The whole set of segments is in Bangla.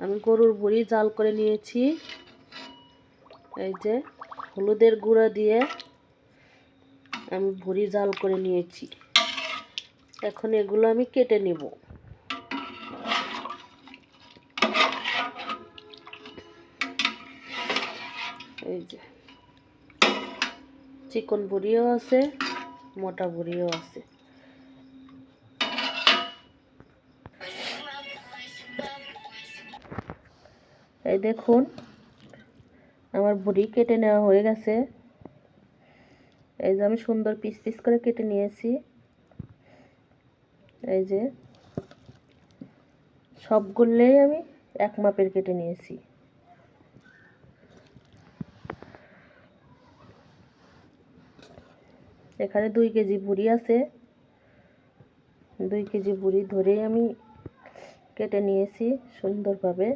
আমি গরুর ভুঁড়ি জাল করে নিয়েছি। এই যে হলুদের গুঁড়া দিয়ে আমি ভুঁড়ি জাল করে নিয়েছি। এখন এগুলো আমি কেটে নেব। এই যে চিকন ভুঁড়িও আছে, মোটা ভুঁড়িও আছে। এই দেখুন আমার ভুঁড়ি কেটে নেওয়া হয়ে গেছে। এই যে আমি সুন্দর পিস পিস করে কেটে নিয়েছি। এই যে সবগুলোই আমি এক মাপের কেটে নিয়েছি। এখানে 2 কেজি ভুঁড়ি আছে। 2 কেজি ভুঁড়ি ধরেই আমি কেটে নিয়েছি সুন্দরভাবে।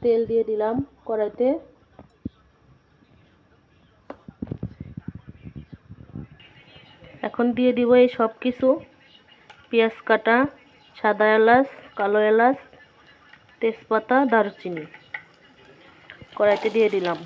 তেল দিয়ে দিলাম কড়াইতে। এখন দিয়ে দিব এই সব কিছু, পেঁয়াজ কাটা, সাদা এলাচ, কালো এলাচ, তেজপাতা, দারুচিনি কড়াইতে দিয়ে দিলাম।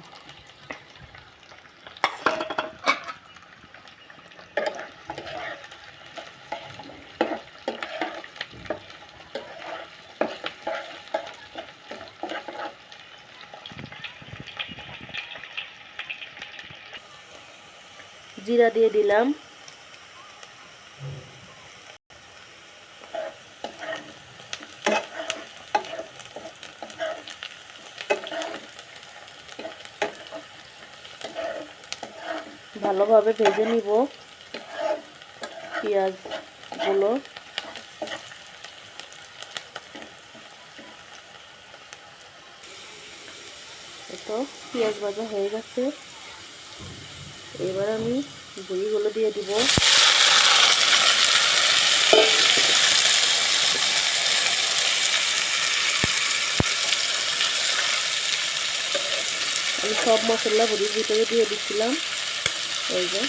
জিরা দিয়ে দিলাম। ভালোভাবে ভেজে নিব পেঁয়াজগুলো। তো পেঁয়াজ ভাজা হয়ে গেছে। এবার আমি ভুঁড়িগুলো দিয়ে দিব। আমি সব মশলা ভুঁড়ির ভিতরে দিয়ে দিচ্ছিলাম। এই যে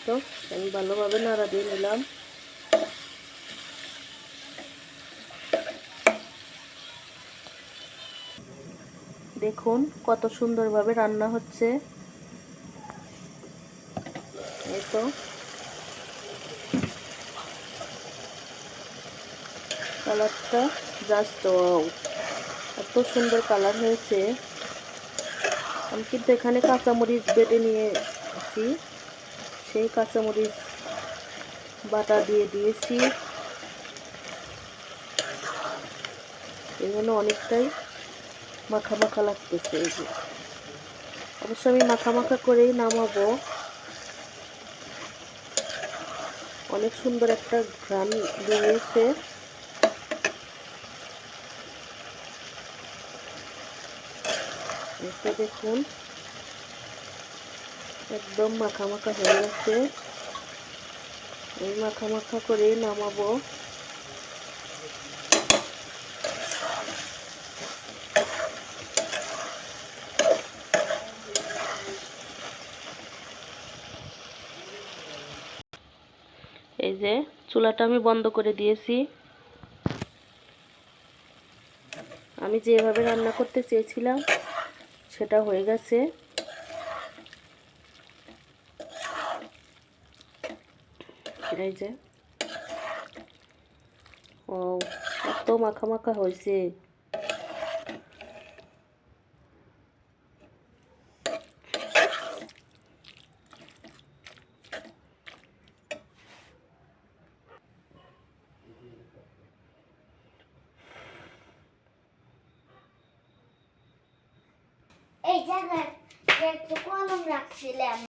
তো আমি ভালোভাবে নাড়া দিয়ে নিলাম। দেখুন কত সুন্দরভাবে রান্না হচ্ছে। এই তো কালারটা জাস্ট ওয়াও, এত সুন্দর কালার হয়েছে। আমি কিন্তু এখানে কাঁচামরিচ বেটে নিয়েছি, সেই কাঁচামরিচ বাটা দিয়ে দিয়েছি। এখানে অনেকটাই মাখা মাখা লাগতেছে। এই যে অবশ্য আমি মাখা মাখা করেই নামাবো। অনেক সুন্দর একটা ঘ্রাণ বেরিয়েছে। এটা দেখুন একদম মাখা মাখা হয়ে গেছে। এই মাখা মাখা করেই নামাবো। এই যে চুলাটা আমি বন্ধ করে দিয়েছি। আমি যেভাবে রান্না করতে চেয়েছিলাম সেটা হয়ে গেছে। এই যে ও এত মাখা মাখা হয়েছে। এই জায়গায় একটু কলম রাখছিলাম।